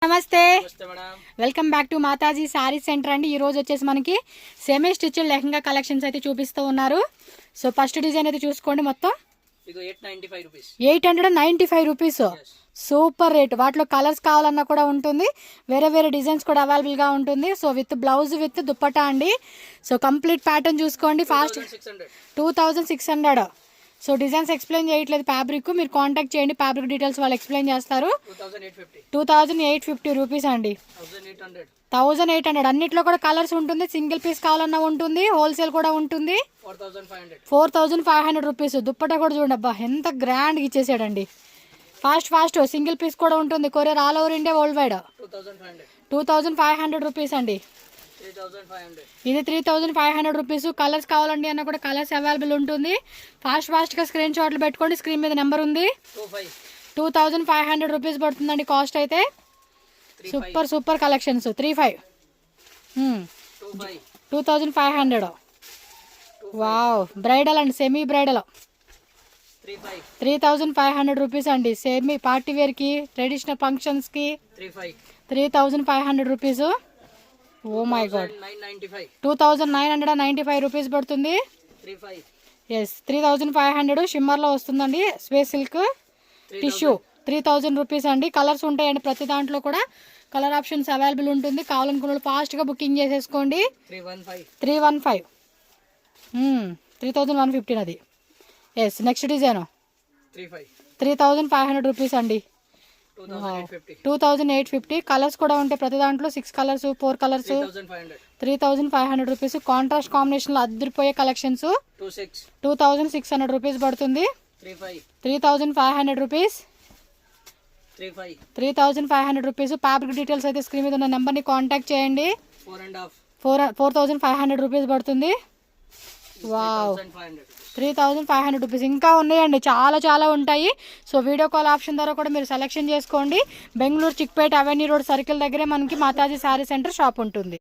నమస్తే welcome back to Mataji sorry centre అండి. ఈ రోజు వచ్చేసి మనకి సెమీ స్టిచ్డ్ లెహంగా కలెక్షన్స్ అయితే చూపిస్తూ ఉన్నారు. సో ఫస్ట్ డిజైన్ అయితే చూసుకోండి. మొత్తం 895 రూపీస్. Super rate. వాటిలో కలర్స్ కావాలన్నా కూడా ఉంటుంది, వేరే వేరే డిజైన్స్ కూడా అవైలబుల్గా ఉంటుంది. So with blouse with dupatta అండి. సో కంప్లీట్ ప్యాటర్న్ చూసుకోండి. ఫాస్ట్ 2600. సో డిజైన్స్ ఎక్స్ప్లెయిన్ చేయట్లేదు ఫ్యాబ్రిక్, మీరు కాంటాక్ట్ చేయండి, ఫ్యాబ్రిక్ డీటెయిల్స్ వాళ్ళు ఎక్స్ప్లెయిన్ చేస్తారు. 2850 రూపీస్ అండి. 1800. అన్నిట్లో కూడా కలర్స్ ఉంటుంది, సింగిల్ పీస్ కావాలన్నా ఉంటుంది, హోల్సేల్ కూడా ఉంటుంది. 4500 రూపీస్. దుప్పటా కూడా చూడండి, అబ్బా ఎంత గ్రాండ్గా ఇచ్చేసాడండి. ఫాస్ట్ సింగిల్ పీస్ కూడా ఉంటుంది, courier all over India world wide. 2500 rupees అండి. ఇది 3500 రూపీస్. కలర్స్ కావాలండి అన్న కూడా కలర్స్ అవైలబుల్ ఉంటుంది. ఫాస్ట్గా స్క్రీన్ షాట్లు పెట్టుకోండి, స్క్రీన్ మీద నెంబర్ ఉంది. 2500 రూపీస్ పడుతుందండి కాస్ట్ అయితే. Super collections. 2500. వావ్, బ్రైడల్ అండి, సెమీ బ్రైడల్. 3500 రూపీస్ అండి. సెమీ పార్టీ వేర్కి, ట్రెడిషనల్ ఫంక్షన్స్కి 3500 rupees. Oh my god, 2995 rupees పడుతుంది. ఎస్, 3500 షిమ్మర్లో వస్తుందండి. స్పేస్ సిల్క్ టిష్యూ 3000 రూపీస్ అండి. కలర్స్ ఉంటాయండి ప్రతి దాంట్లో కూడా, కలర్ ఆప్షన్స్ అవైలబుల్ ఉంటుంది. కావాలనుకున్న ఫాస్ట్గా బుకింగ్ చేసేసుకోండి. 315. 3115 అది. ఎస్, నెక్స్ట్ డిజైన్ 3500 రూపీస్ అండి. 2850. కలర్స్ కూడా ఉంటాయి ప్రతి దాంట్లో, 6 colours 4 colours. 3500 rupees. Contrast combination లో అదిరిపోయే కలెక్షన్స్. 2600 రూపీస్ పడుతుంది. 3500 రూపీస్. 3500 రూపీస్. ఫ్యాబ్రిక్ డీటెయిల్స్ అయితే స్క్రీన్ మీద ఉన్న నెంబర్ ని కాంటాక్ట్ చేయండి. 4500 రూపీస్ పడుతుంది. Wow, 3500 rupees. ఇంకా ఉన్నాయండి, చాలా ఉంటాయి. సో వీడియో కాల్ ఆప్షన్ ద్వారా కూడా మీరు సెలెక్షన్ చేసుకోండి. Bengaluru Chickpet avenue road circle దగ్గరే మనకి మాతాజీ శారీ సెంటర్ షాప్ ఉంటుంది.